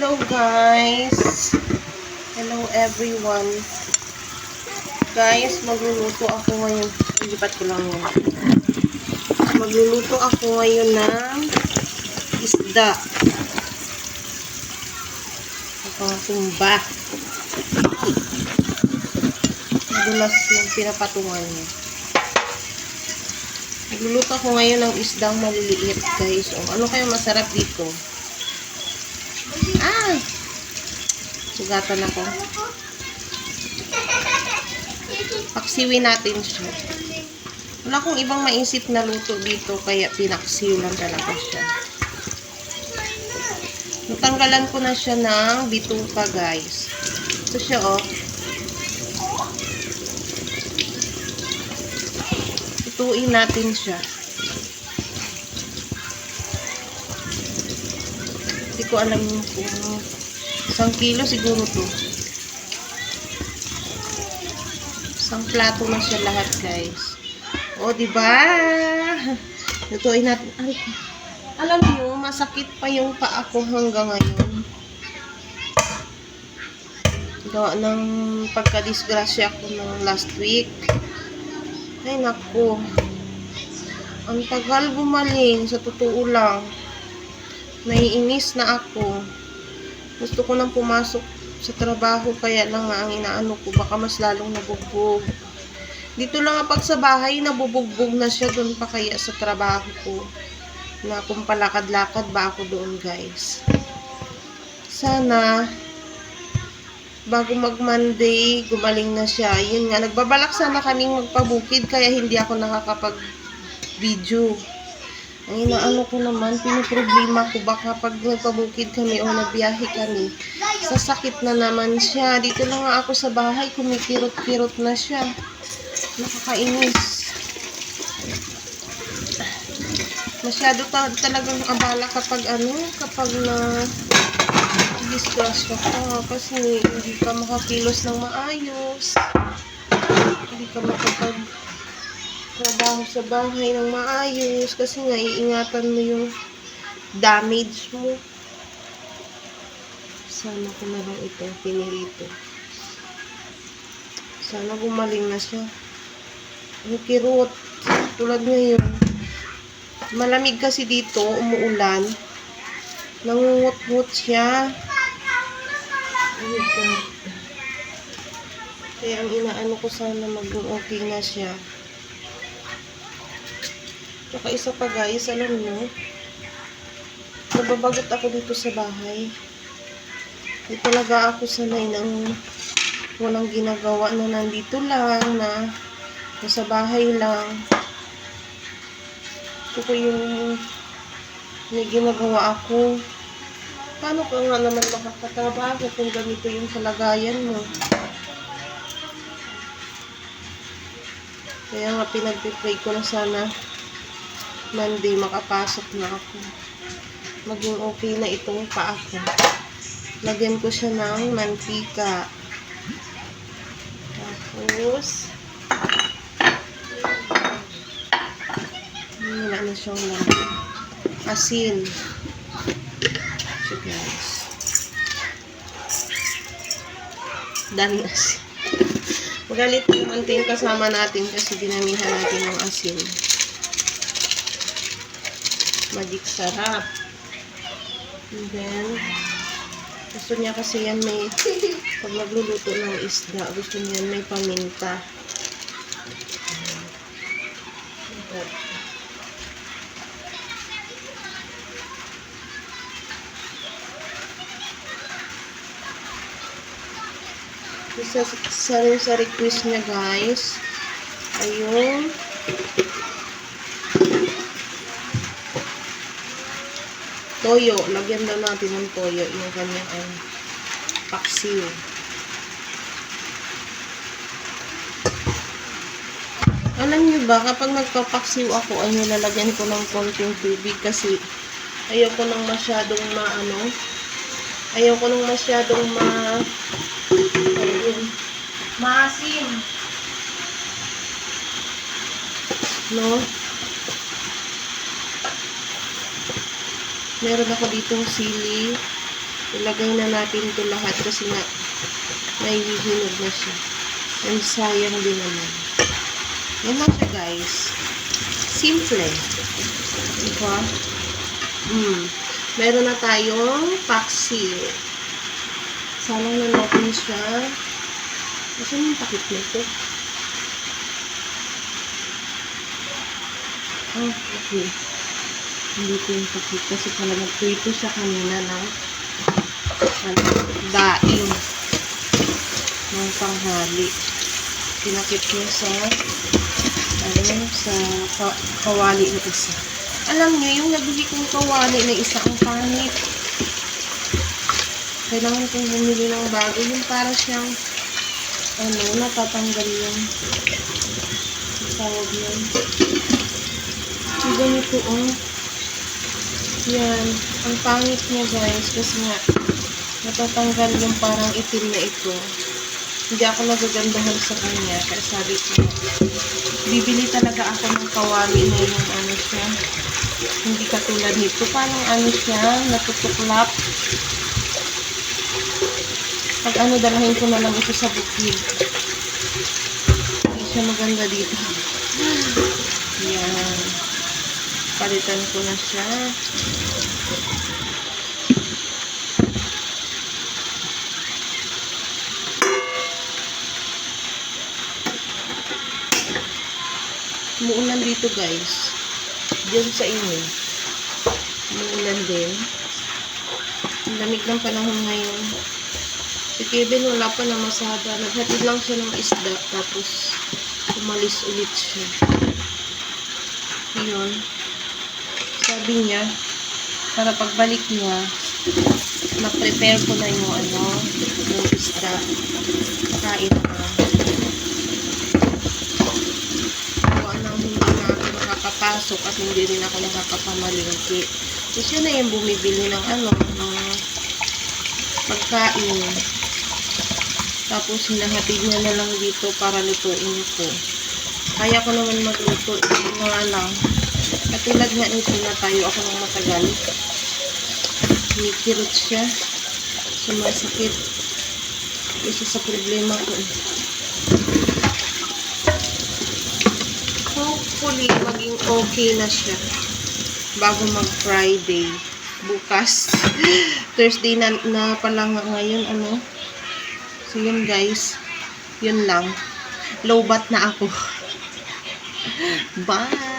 Hello guys. Hello everyone. Guys, magluluto ako ngayon. Ilipat ko lang yun. Magluluto ako ngayon ng isda. Ang tumba. Madulas yung pinapatungan niya. Magluluto ako ngayon ng isdang maliliit guys. O, ano kayo masarap dito? Ay! Sugatan ako. Paksiwin natin siya. Wala akong ibang maisip na luto dito, kaya pinaksiw lang talaga siya. Natanggalan ko na siya ng bituka, guys. Ito siya, oh. Ituin natin siya. Hindi ko alam kung 1 kilo siguro to. 1 plato na siya lahat, guys. O, diba? Lutuin natin. Ay, alam niyo, masakit pa yung paa ko hanggang ngayon. Gawa ng pagka-disgrasya ko ng last week. Ay, naku. Ang tagal gumaling, sa totoo lang. Naiinis na ako. Gusto ko nang pumasok sa trabaho, kaya lang nga ang inaano ko, baka mas lalong nabugbog. Dito lang pag sa bahay, nabubugbog na siya, doon pa kaya sa trabaho ko. Na kung palakad-lakad ba ako doon, guys. Sana, bago mag-Monday, gumaling na siya. Yun nga, nagbabalak sana kaming magpabukid, kaya hindi ako nakakapag-video. Ang inaano ko naman, pinoproblema ko, baka pag nagpabukid kami o nagbiyahe kami, sasakit na naman siya. Dito lang nga ako sa bahay, kumikirot-kirot na siya. Nakakainis. Masyado talagang abala kapag na disgrasya ka, kasi hindi ka makakilos ng maayos. Hindi ka trabaho sa bahay ng maayos, kasi nga iingatan mo yung damage mo. Sana ko na lang ito pinirito. Sana gumaling na siya. Ang kirot, tulad ngayon, malamig kasi dito, umuulan, nangungut-ngut siya. Oh God. Kaya ang inaano ko, sana maging okay na siya. Tsaka isa pa guys, alam nyo, nababagot ako dito sa bahay. Di talaga ako sanay ng walang ginagawa, na nandito lang, na nasa bahay lang. Ito ko yung may ginagawa ako. Paano ka nga naman makakatrabaho kung ganito yung kalagayan mo? Kaya nga pinag-pray ko na sana Monday makapasok na ako. Maging okay na itong paa ko. Lagyan ko siya ng mantika. Tapos wala na siyang laman. Asin. So guys, dami asin. Magalit naman yung kasama natin kasi dinamihan natin ng asin. Magic sarap. And then, gusto niya kasi yan may, pag nagluluto ng isda, gusto niya may paminta. Isa sa request niya guys, ayun, toyo. Lagyan daw natin ng toyo yung kanyang paksiw. Alam niyo ba, kapag nagpapaksiw ako, ay nilalagyan ko ng konting tubig kasi ayaw ko nang masyadong maasim. No? Meron ako ditong sili. Ilagay na natin ito lahat kasi na naihihinog na siya. And sayang din naman. Yan lang siya, guys. Simple. Diba? Meron na tayong paksi. Salang na natin siya. Kasi yung takip nito. Oh, okay. Hindi ko yung takip kasi pala nagprito siya kanina ng daing ng panghali. Pinakip niya sa kawali na isa. Alam niyo, yung nabili kong kawali na isa ang pangit. Kailangan kong bumili ng bago. Yung para siyang natatanggal yung tawag yun. Yung ganito, yan. Ang pangit niya, guys. Kasi nga, natatanggal yung parang itim na ito. Hindi ako nagagandahan sa kanya. Kaya sabi ko, bibili talaga ako ng kawali na yung siya. Hindi katulad nito. Parang siya, natutuklap. Pag dalahin ko na lang ito sa bukid. Hindi siya maganda dito. Yan. Palitan ko na siya. Umuulan dito, guys. Diyan sa inyo. Umuulan din. Ang lamig ng panahon ngayon. Si Kevin wala pa na masada. Naghatid lang siya ng isda. Tapos, umalis ulit siya. Yun. Sabi niya, para pagbalik niya, ma-prepare ko na yung yung isda. Kain na. Hindi na ako nakakapasok at hindi rin ako nakakapamalingki. So, siya na yung bumibili ng ng pagkain. Tapos, hinahatid niya na lang dito para lutuin ito. Kaya ko naman magluto. Ito nga lang. Katulad nga nito na tayo ako ng matagal. Mikirot siya. Sumasakit. Isa sa problema ko. Hopefully, maging okay na siya bago mag-Friday. Bukas. Thursday na pala ngayon, So, yun guys. Yun lang. Low bat na ako. Bye!